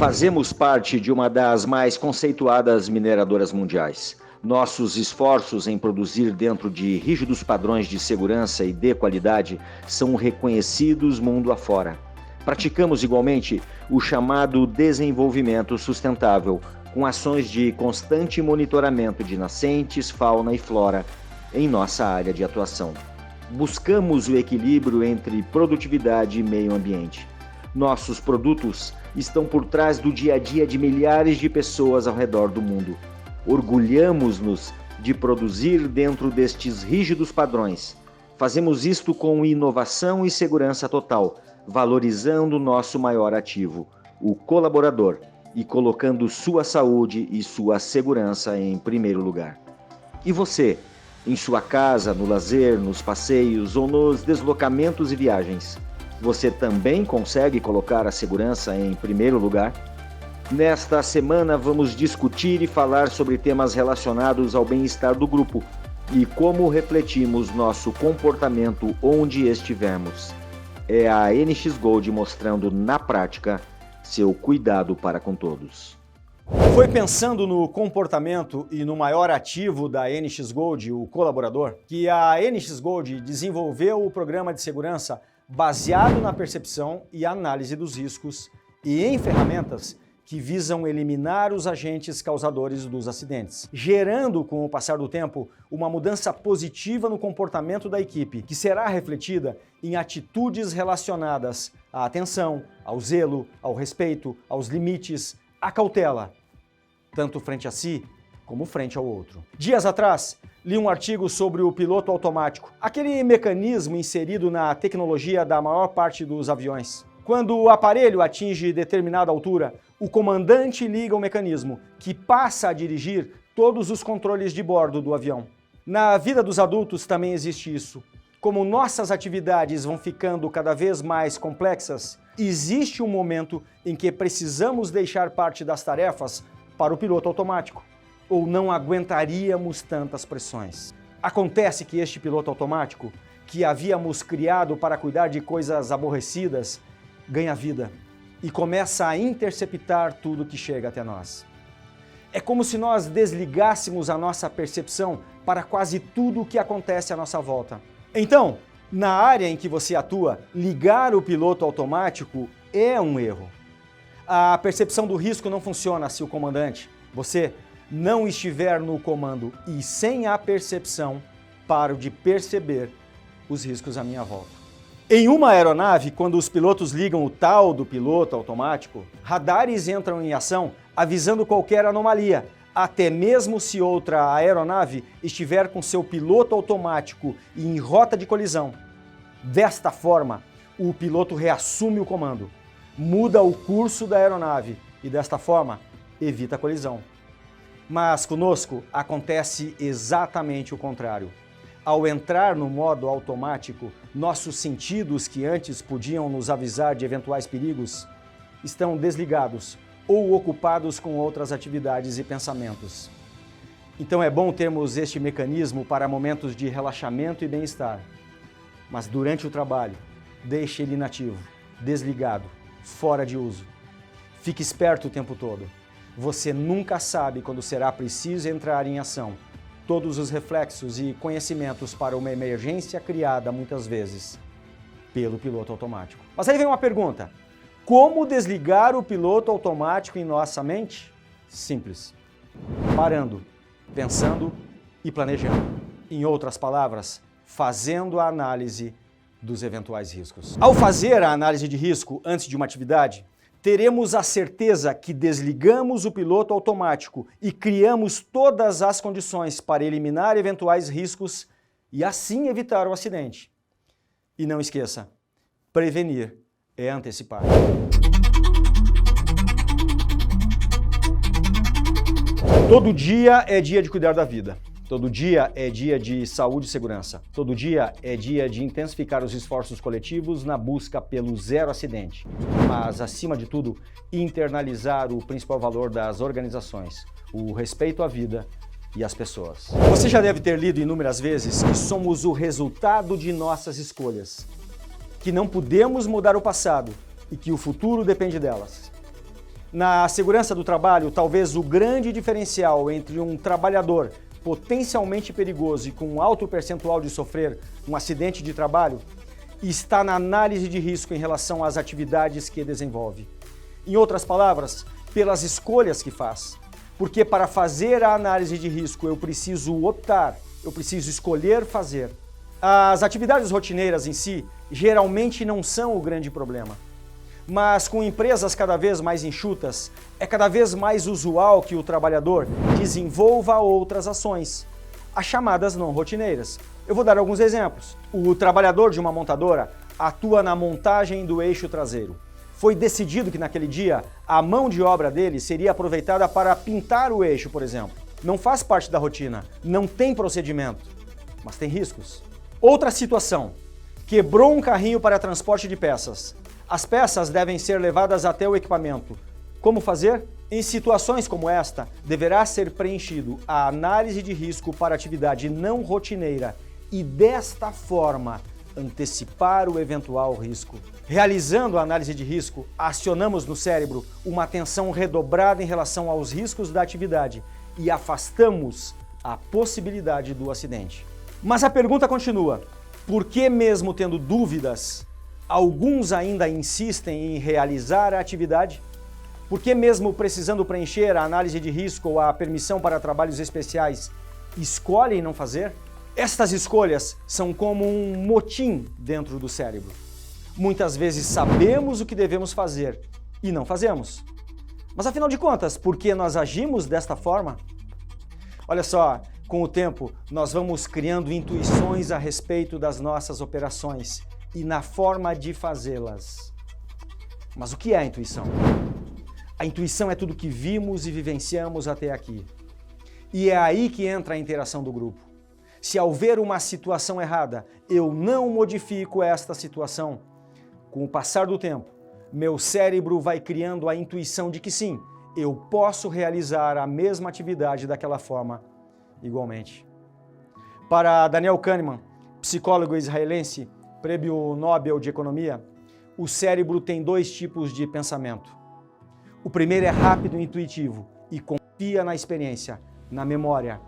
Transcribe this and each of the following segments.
Fazemos parte de uma das mais conceituadas mineradoras mundiais. Nossos esforços em produzir dentro de rígidos padrões de segurança e de qualidade são reconhecidos mundo afora. Praticamos igualmente o chamado desenvolvimento sustentável, com ações de constante monitoramento de nascentes, fauna e flora em nossa área de atuação. Buscamos o equilíbrio entre produtividade e meio ambiente. Nossos produtos estão por trás do dia a dia de milhares de pessoas ao redor do mundo. Orgulhamos-nos de produzir dentro destes rígidos padrões. Fazemos isto com inovação e segurança total, valorizando nosso maior ativo, o colaborador, e colocando sua saúde e sua segurança em primeiro lugar. E você, em sua casa, no lazer, nos passeios ou nos deslocamentos e viagens, você também consegue colocar a segurança em primeiro lugar? Nesta semana vamos discutir e falar sobre temas relacionados ao bem-estar do grupo e como refletimos nosso comportamento onde estivermos. É a NX Gold mostrando na prática seu cuidado para com todos. Foi pensando no comportamento e no maior ativo da NX Gold, o colaborador, que a NX Gold desenvolveu o programa de segurança baseado na percepção e análise dos riscos e em ferramentas que visam eliminar os agentes causadores dos acidentes, gerando, com o passar do tempo, uma mudança positiva no comportamento da equipe, que será refletida em atitudes relacionadas à atenção, ao zelo, ao respeito, aos limites, à cautela, tanto frente a si como frente ao outro. Dias atrás, li um artigo sobre o piloto automático, aquele mecanismo inserido na tecnologia da maior parte dos aviões. Quando o aparelho atinge determinada altura, o comandante liga o mecanismo, que passa a dirigir todos os controles de bordo do avião. Na vida dos adultos também existe isso. Como nossas atividades vão ficando cada vez mais complexas, existe um momento em que precisamos deixar parte das tarefas para o piloto automático, ou não aguentaríamos tantas pressões. Acontece que este piloto automático, que havíamos criado para cuidar de coisas aborrecidas, ganha vida e começa a interceptar tudo que chega até nós. É como se nós desligássemos a nossa percepção para quase tudo o que acontece à nossa volta. Então, na área em que você atua, ligar o piloto automático é um erro. A percepção do risco não funciona se o comandante, você, não estiver no comando e sem a percepção, paro de perceber os riscos à minha volta. Em uma aeronave, quando os pilotos ligam o tal do piloto automático, radares entram em ação avisando qualquer anomalia, até mesmo se outra aeronave estiver com seu piloto automático em rota de colisão. Desta forma, o piloto reassume o comando, muda o curso da aeronave e, desta forma, evita a colisão. Mas conosco acontece exatamente o contrário. Ao entrar no modo automático, nossos sentidos que antes podiam nos avisar de eventuais perigos estão desligados ou ocupados com outras atividades e pensamentos. Então é bom termos este mecanismo para momentos de relaxamento e bem-estar. Mas durante o trabalho, deixe ele inativo, desligado, fora de uso. Fique esperto o tempo todo. Você nunca sabe quando será preciso entrar em ação. Todos os reflexos e conhecimentos para uma emergência criada muitas vezes pelo piloto automático. Mas aí vem uma pergunta: como desligar o piloto automático em nossa mente? Simples. Parando, pensando e planejando. Em outras palavras, fazendo a análise dos eventuais riscos. Ao fazer a análise de risco antes de uma atividade, teremos a certeza que desligamos o piloto automático e criamos todas as condições para eliminar eventuais riscos e assim evitar o acidente. E não esqueça, prevenir é antecipar. Todo dia é dia de cuidar da vida. Todo dia é dia de saúde e segurança. Todo dia é dia de intensificar os esforços coletivos na busca pelo zero acidente. Mas, acima de tudo, internalizar o principal valor das organizações, o respeito à vida e às pessoas. Você já deve ter lido inúmeras vezes que somos o resultado de nossas escolhas, que não podemos mudar o passado e que o futuro depende delas. Na segurança do trabalho, talvez o grande diferencial entre um trabalhador potencialmente perigoso e com alto percentual de sofrer um acidente de trabalho está na análise de risco em relação às atividades que desenvolve. Em outras palavras, pelas escolhas que faz. Porque para fazer a análise de risco eu preciso optar, eu preciso escolher fazer. As atividades rotineiras em si geralmente não são o grande problema. Mas com empresas cada vez mais enxutas, é cada vez mais usual que o trabalhador desenvolva outras ações, as chamadas não rotineiras. Eu vou dar alguns exemplos. O trabalhador de uma montadora atua na montagem do eixo traseiro. Foi decidido que naquele dia a mão de obra dele seria aproveitada para pintar o eixo, por exemplo. Não faz parte da rotina, não tem procedimento, mas tem riscos. Outra situação, quebrou um carrinho para transporte de peças. As peças devem ser levadas até o equipamento. Como fazer? Em situações como esta, deverá ser preenchido a análise de risco para atividade não rotineira e desta forma antecipar o eventual risco. Realizando a análise de risco, acionamos no cérebro uma atenção redobrada em relação aos riscos da atividade e afastamos a possibilidade do acidente. Mas a pergunta continua: por que mesmo tendo dúvidas, alguns ainda insistem em realizar a atividade? Por que mesmo precisando preencher a análise de risco ou a permissão para trabalhos especiais, escolhem não fazer? Estas escolhas são como um motim dentro do cérebro. Muitas vezes sabemos o que devemos fazer e não fazemos. Mas afinal de contas, por que nós agimos desta forma? Olha só, com o tempo nós vamos criando intuições a respeito das nossas operações e na forma de fazê-las. Mas o que é a intuição? A intuição é tudo que vimos e vivenciamos até aqui. E é aí que entra a interação do grupo. Se ao ver uma situação errada, eu não modifico esta situação, com o passar do tempo, meu cérebro vai criando a intuição de que sim, eu posso realizar a mesma atividade daquela forma igualmente. Para Daniel Kahneman, psicólogo israelense, Prêmio Nobel de Economia, o cérebro tem dois tipos de pensamento. O primeiro é rápido e intuitivo e confia na experiência, na memória,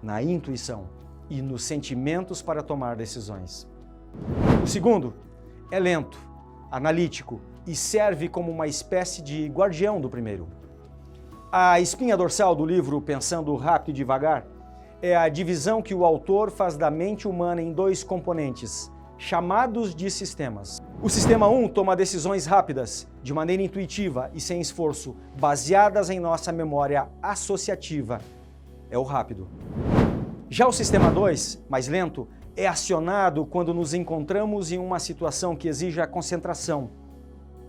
na intuição e nos sentimentos para tomar decisões. O segundo é lento, analítico e serve como uma espécie de guardião do primeiro. A espinha dorsal do livro Pensando Rápido e Devagar é a divisão que o autor faz da mente humana em dois componentes, chamados de sistemas. O sistema 1 toma decisões rápidas, de maneira intuitiva e sem esforço, baseadas em nossa memória associativa. É o rápido. Já o sistema 2, mais lento, é acionado quando nos encontramos em uma situação que exija concentração.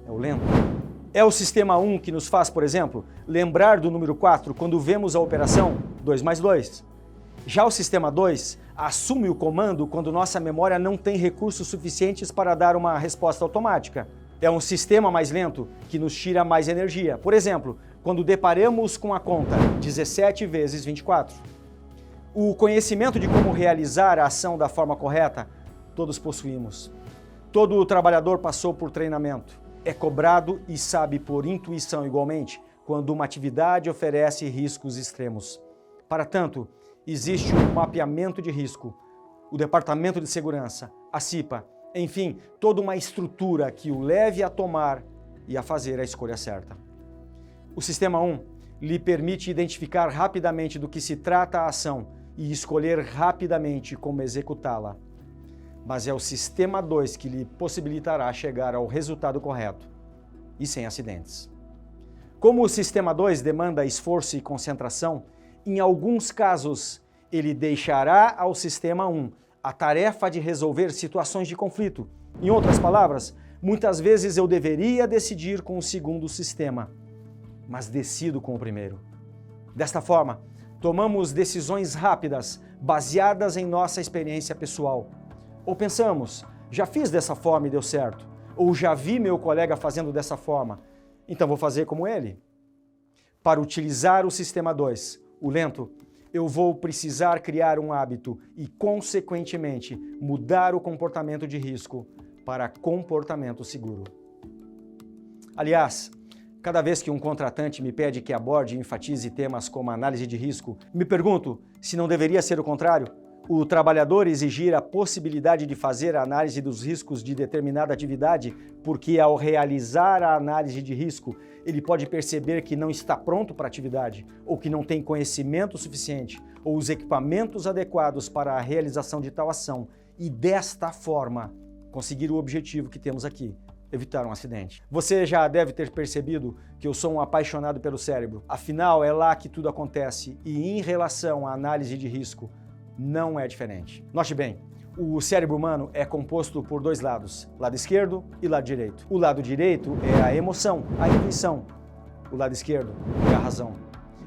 É o lento. É o sistema 1 que nos faz, por exemplo, lembrar do número 4 quando vemos a operação 2 mais 2. Já o sistema 2 assume o comando quando nossa memória não tem recursos suficientes para dar uma resposta automática. É um sistema mais lento que nos tira mais energia. Por exemplo, quando deparamos com a conta 17 vezes 24. O conhecimento de como realizar a ação da forma correta, todos possuímos. Todo trabalhador passou por treinamento, é cobrado e sabe por intuição igualmente quando uma atividade oferece riscos extremos. Para tanto, existe um mapeamento de risco, o Departamento de Segurança, a CIPA, enfim, toda uma estrutura que o leve a tomar e a fazer a escolha certa. O Sistema 1 lhe permite identificar rapidamente do que se trata a ação e escolher rapidamente como executá-la. Mas é o Sistema 2 que lhe possibilitará chegar ao resultado correto e sem acidentes. Como o Sistema 2 demanda esforço e concentração, em alguns casos ele deixará ao Sistema 1 a tarefa de resolver situações de conflito. Em outras palavras, muitas vezes eu deveria decidir com o segundo sistema, mas decido com o primeiro. Desta forma, tomamos decisões rápidas, baseadas em nossa experiência pessoal. Ou pensamos, já fiz dessa forma e deu certo. Ou já vi meu colega fazendo dessa forma, então vou fazer como ele. Para utilizar o Sistema 2, o lento, eu vou precisar criar um hábito e, consequentemente, mudar o comportamento de risco para comportamento seguro. Aliás, Cada vez que um contratante me pede que aborde e enfatize temas como análise de risco, me pergunto se não deveria ser o contrário. O trabalhador exigir a possibilidade de fazer a análise dos riscos de determinada atividade, porque ao realizar a análise de risco, ele pode perceber que não está pronto para a atividade, ou que não tem conhecimento suficiente, ou os equipamentos adequados para a realização de tal ação, e desta forma conseguir o objetivo que temos aqui, evitar um acidente. Você já deve ter percebido que eu sou um apaixonado pelo cérebro. Afinal, é lá que tudo acontece e em relação à análise de risco, não é diferente. Note bem, o cérebro humano é composto por dois lados, lado esquerdo e lado direito. O lado direito é a emoção, a intuição. O lado esquerdo é a razão.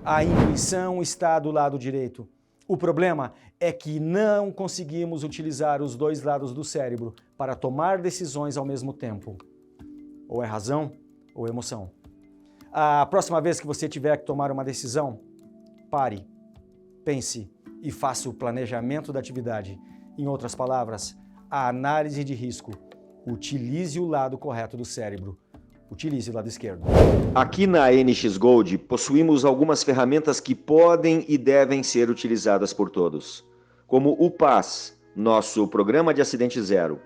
A intuição está do lado direito. O problema é que não conseguimos utilizar os dois lados do cérebro para tomar decisões ao mesmo tempo. Ou é razão ou emoção. A próxima vez que você tiver que tomar uma decisão, pare, pense e faça o planejamento da atividade. Em outras palavras, a análise de risco. Utilize o lado correto do cérebro. Utilize o lado esquerdo. Aqui na NX Gold, possuímos algumas ferramentas que podem e devem ser utilizadas por todos, como o PAS, nosso Programa de Acidente Zero,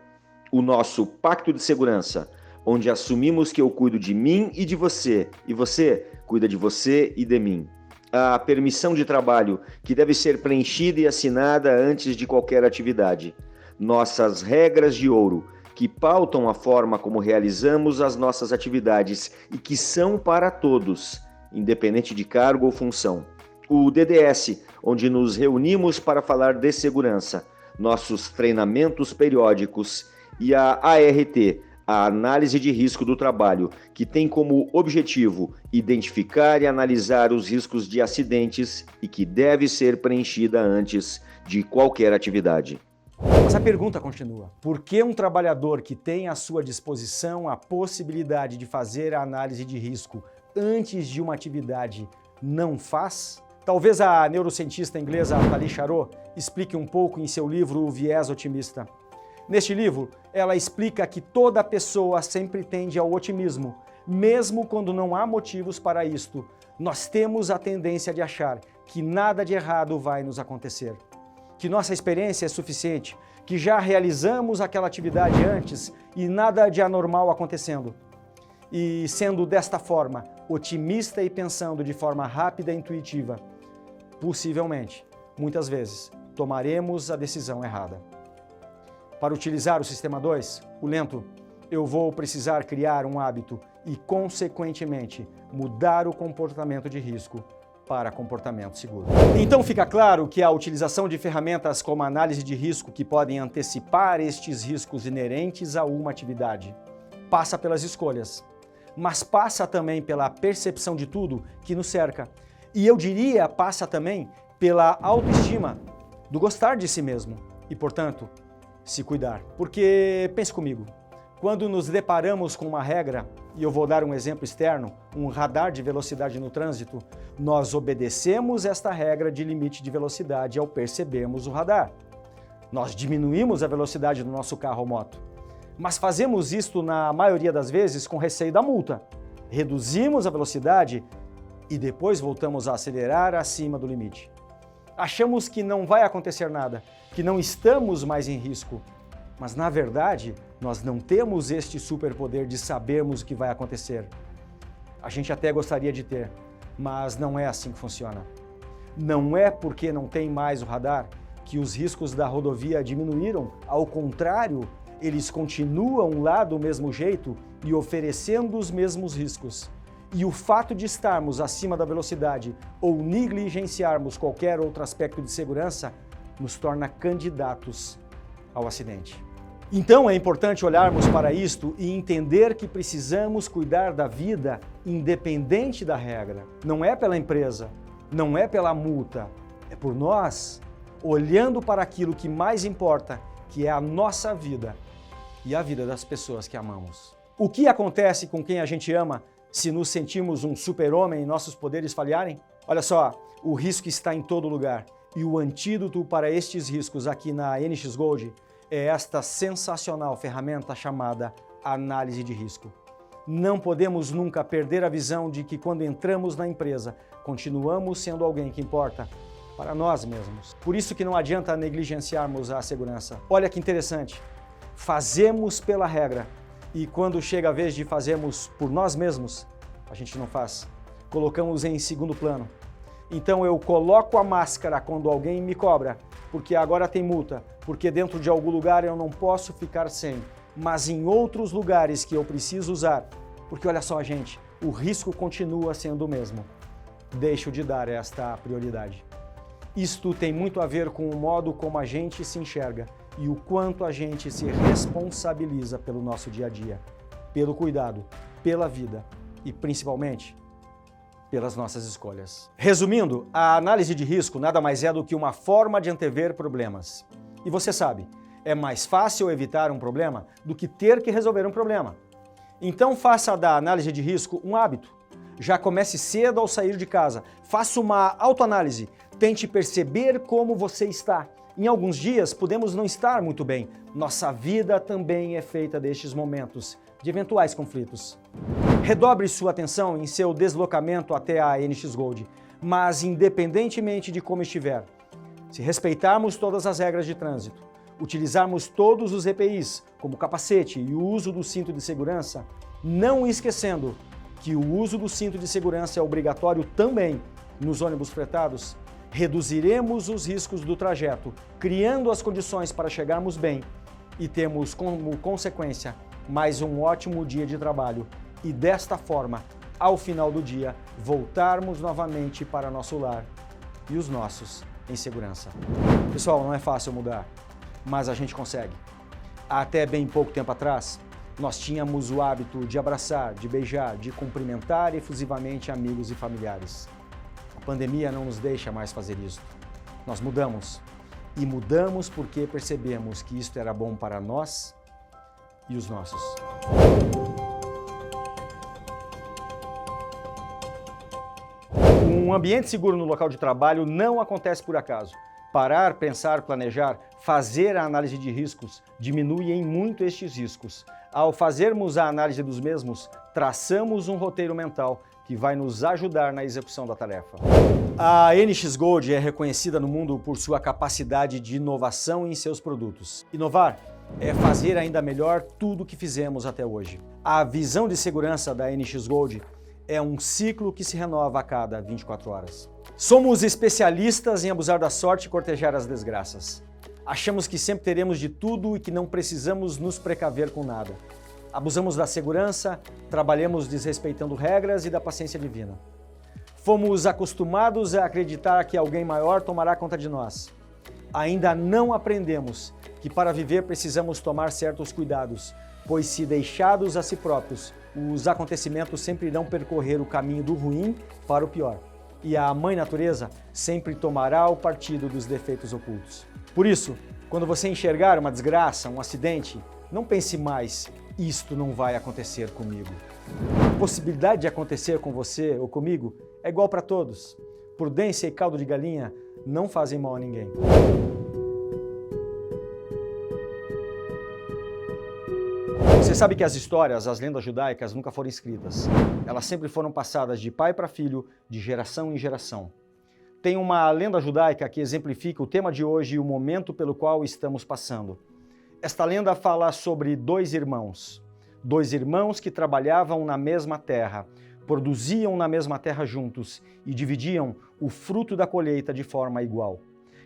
o nosso Pacto de Segurança, onde assumimos que eu cuido de mim e de você, e você cuida de você e de mim. A permissão de trabalho, que deve ser preenchida e assinada antes de qualquer atividade. Nossas regras de ouro, que pautam a forma como realizamos as nossas atividades e que são para todos, independente de cargo ou função. O DDS, onde nos reunimos para falar de segurança, nossos treinamentos periódicos, e a ART, a análise de risco do trabalho, que tem como objetivo identificar e analisar os riscos de acidentes e que deve ser preenchida antes de qualquer atividade. Mas a pergunta continua: por que um trabalhador que tem à sua disposição a possibilidade de fazer a análise de risco antes de uma atividade não faz? Talvez a neurocientista inglesa Tali Charot explique um pouco em seu livro O Viés Otimista. Neste livro, ela explica que toda pessoa sempre tende ao otimismo, mesmo quando não há motivos para isto. Nós temos a tendência de achar que nada de errado vai nos acontecer, que nossa experiência é suficiente, que já realizamos aquela atividade antes e nada de anormal acontecendo. E sendo desta forma, otimista e pensando de forma rápida e intuitiva, possivelmente, muitas vezes, tomaremos a decisão errada. Para utilizar o sistema 2, o lento, eu vou precisar criar um hábito e, consequentemente, mudar o comportamento de risco para comportamento seguro. Então fica claro que a utilização de ferramentas como a análise de risco que podem antecipar estes riscos inerentes a uma atividade passa pelas escolhas, mas passa também pela percepção de tudo que nos cerca. E eu diria, passa também pela autoestima, do gostar de si mesmo e, portanto, se cuidar. Porque, pense comigo, quando nos deparamos com uma regra, e eu vou dar um exemplo externo, um radar de velocidade no trânsito, nós obedecemos esta regra de limite de velocidade ao percebermos o radar. Nós diminuímos a velocidade do nosso carro ou moto, mas fazemos isto na maioria das vezes com receio da multa. Reduzimos a velocidade e depois voltamos a acelerar acima do limite. Achamos que não vai acontecer nada, que não estamos mais em risco, mas na verdade nós não temos este superpoder de sabermos o que vai acontecer. A gente até gostaria de ter, mas não é assim que funciona. Não é porque não tem mais o radar que os riscos da rodovia diminuíram, ao contrário, eles continuam lá do mesmo jeito e oferecendo os mesmos riscos. E o fato de estarmos acima da velocidade ou negligenciarmos qualquer outro aspecto de segurança nos torna candidatos ao acidente. Então é importante olharmos para isto e entender que precisamos cuidar da vida independente da regra. Não é pela empresa, não é pela multa, é por nós, olhando para aquilo que mais importa, que é a nossa vida e a vida das pessoas que amamos. O que acontece com quem a gente ama se nos sentimos um super-homem e nossos poderes falharem? Olha só, o risco está em todo lugar e o antídoto para estes riscos aqui na NX Gold é esta sensacional ferramenta chamada análise de risco. Não podemos nunca perder a visão de que quando entramos na empresa, continuamos sendo alguém que importa para nós mesmos. Por isso que não adianta negligenciarmos a segurança. Olha que interessante, fazemos pela regra e quando chega a vez de fazermos por nós mesmos, a gente não faz. Colocamos em segundo plano. Então eu coloco a máscara quando alguém me cobra, porque agora tem multa, porque dentro de algum lugar eu não posso ficar sem, mas em outros lugares que eu preciso usar, porque olha só, gente, o risco continua sendo o mesmo. Deixo de dar esta prioridade. Isto tem muito a ver com o modo como a gente se enxerga e o quanto a gente se responsabiliza pelo nosso dia a dia, pelo cuidado, pela vida e principalmente pelas nossas escolhas. Resumindo, a análise de risco nada mais é do que uma forma de antever problemas. E você sabe, é mais fácil evitar um problema do que ter que resolver um problema. Então faça da análise de risco um hábito. Já comece cedo ao sair de casa. Faça uma autoanálise. Tente perceber como você está. Em alguns dias podemos não estar muito bem. Nossa vida também é feita destes momentos de eventuais conflitos. Redobre sua atenção em seu deslocamento até a NX Gold, mas independentemente de como estiver, se respeitarmos todas as regras de trânsito, utilizarmos todos os EPIs, como capacete e o uso do cinto de segurança, não esquecendo que o uso do cinto de segurança é obrigatório também nos ônibus fretados, reduziremos os riscos do trajeto, criando as condições para chegarmos bem e termos como consequência mais um ótimo dia de trabalho e desta forma, ao final do dia, voltarmos novamente para nosso lar e os nossos em segurança. Pessoal, não é fácil mudar, mas a gente consegue. Até bem pouco tempo atrás, nós tínhamos o hábito de abraçar, de beijar, de cumprimentar efusivamente amigos e familiares. A pandemia não nos deixa mais fazer isso. Nós mudamos. E mudamos porque percebemos que isto era bom para nós e os nossos. Um ambiente seguro no local de trabalho não acontece por acaso. Parar, pensar, planejar, fazer a análise de riscos diminui em muito estes riscos. Ao fazermos a análise dos mesmos, traçamos um roteiro mental que vai nos ajudar na execução da tarefa. A NX Gold é reconhecida no mundo por sua capacidade de inovação em seus produtos. Inovar é fazer ainda melhor tudo o que fizemos até hoje. A visão de segurança da NX Gold é um ciclo que se renova a cada 24 horas. Somos especialistas em abusar da sorte e cortejar as desgraças. Achamos que sempre teremos de tudo e que não precisamos nos precaver com nada. Abusamos da segurança, trabalhamos desrespeitando regras e da paciência divina. Fomos acostumados a acreditar que alguém maior tomará conta de nós. Ainda não aprendemos que para viver precisamos tomar certos cuidados, pois se deixados a si próprios, os acontecimentos sempre irão percorrer o caminho do ruim para o pior. E a Mãe Natureza sempre tomará o partido dos defeitos ocultos. Por isso, quando você enxergar uma desgraça, um acidente, não pense mais, isto não vai acontecer comigo. A possibilidade de acontecer com você ou comigo é igual para todos. Prudência e caldo de galinha não fazem mal a ninguém. Você sabe que as histórias, as lendas judaicas nunca foram escritas. Elas sempre foram passadas de pai para filho, de geração em geração. Tem uma lenda judaica que exemplifica o tema de hoje e o momento pelo qual estamos passando. Esta lenda fala sobre dois irmãos que trabalhavam na mesma terra, produziam na mesma terra juntos e dividiam o fruto da colheita de forma igual.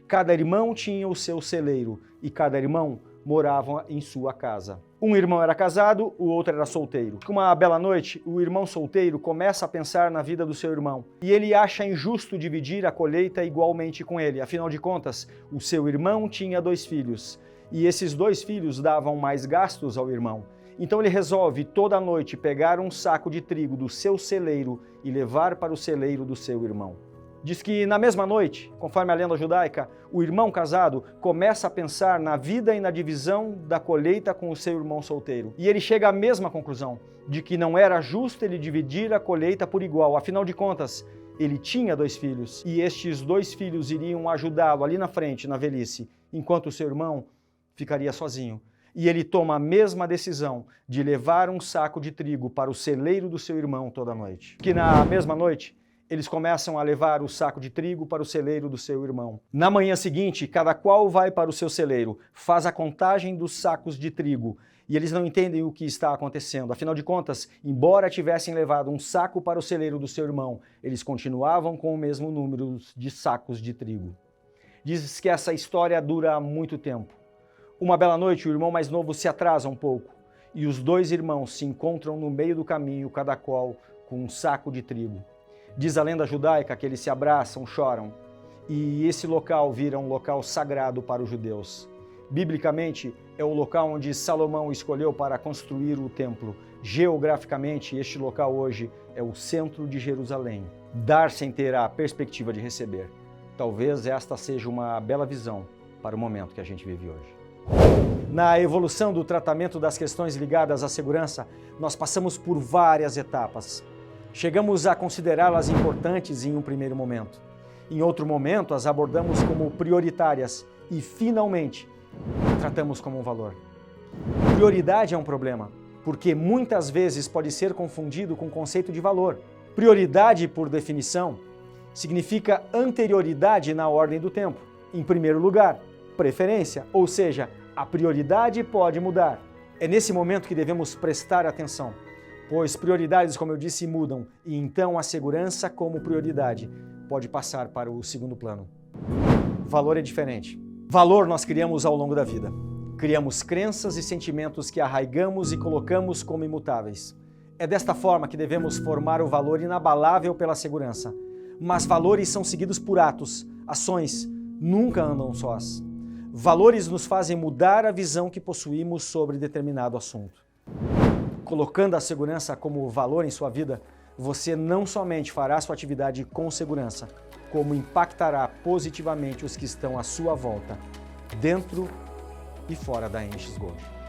Cada irmão tinha o seu celeiro e cada irmão morava em sua casa. Um irmão era casado, o outro era solteiro. Uma bela noite, o irmão solteiro começa a pensar na vida do seu irmão e ele acha injusto dividir a colheita igualmente com ele. Afinal de contas, o seu irmão tinha 2 filhos e esses 2 filhos davam mais gastos ao irmão. Então ele resolve toda noite pegar um saco de trigo do seu celeiro e levar para o celeiro do seu irmão. Diz que na mesma noite, conforme a lenda judaica, o irmão casado começa a pensar na vida e na divisão da colheita com o seu irmão solteiro. E ele chega à mesma conclusão, de que não era justo ele dividir a colheita por igual. Afinal de contas, ele tinha 2 filhos e estes 2 filhos iriam ajudá-lo ali na frente, na velhice, enquanto o seu irmão ficaria sozinho. e ele toma a mesma decisão de levar um saco de trigo para o celeiro do seu irmão toda noite. Que na mesma noite, eles começam a levar o saco de trigo para o celeiro do seu irmão. Na manhã seguinte, cada qual vai para o seu celeiro, faz a contagem dos sacos de trigo, e eles não entendem o que está acontecendo. Afinal de contas, embora tivessem levado um saco para o celeiro do seu irmão, eles continuavam com o mesmo número de sacos de trigo. Diz que essa história dura muito tempo. Uma bela noite, o irmão mais novo se atrasa um pouco, e os dois irmãos se encontram no meio do caminho, cada qual com um saco de trigo. Diz a lenda judaica que eles se abraçam, choram, e esse local vira um local sagrado para os judeus. Biblicamente, é o local onde Salomão escolheu para construir o templo. Geograficamente, este local hoje é o centro de Jerusalém. Dar sem ter a perspectiva de receber. Talvez esta seja uma bela visão para o momento que a gente vive hoje. Na evolução do tratamento das questões ligadas à segurança, nós passamos por várias etapas. Chegamos a considerá-las importantes em um primeiro momento. Em outro momento, as abordamos como prioritárias e, finalmente, tratamos como um valor. Prioridade é um problema, porque muitas vezes pode ser confundido com o conceito de valor. Prioridade, por definição, significa anterioridade na ordem do tempo. Em primeiro lugar, preferência, ou seja, a prioridade pode mudar. É nesse momento que devemos prestar atenção, pois prioridades, como eu disse, mudam, e então a segurança como prioridade pode passar para o segundo plano. Valor é diferente. Valor nós criamos ao longo da vida. Criamos crenças e sentimentos que arraigamos e colocamos como imutáveis. É desta forma que devemos formar o valor inabalável pela segurança. Mas valores são seguidos por atos, ações, nunca andam sós. Valores nos fazem mudar a visão que possuímos sobre determinado assunto. Colocando a segurança como valor em sua vida, você não somente fará sua atividade com segurança, como impactará positivamente os que estão à sua volta, dentro e fora da NX Gold.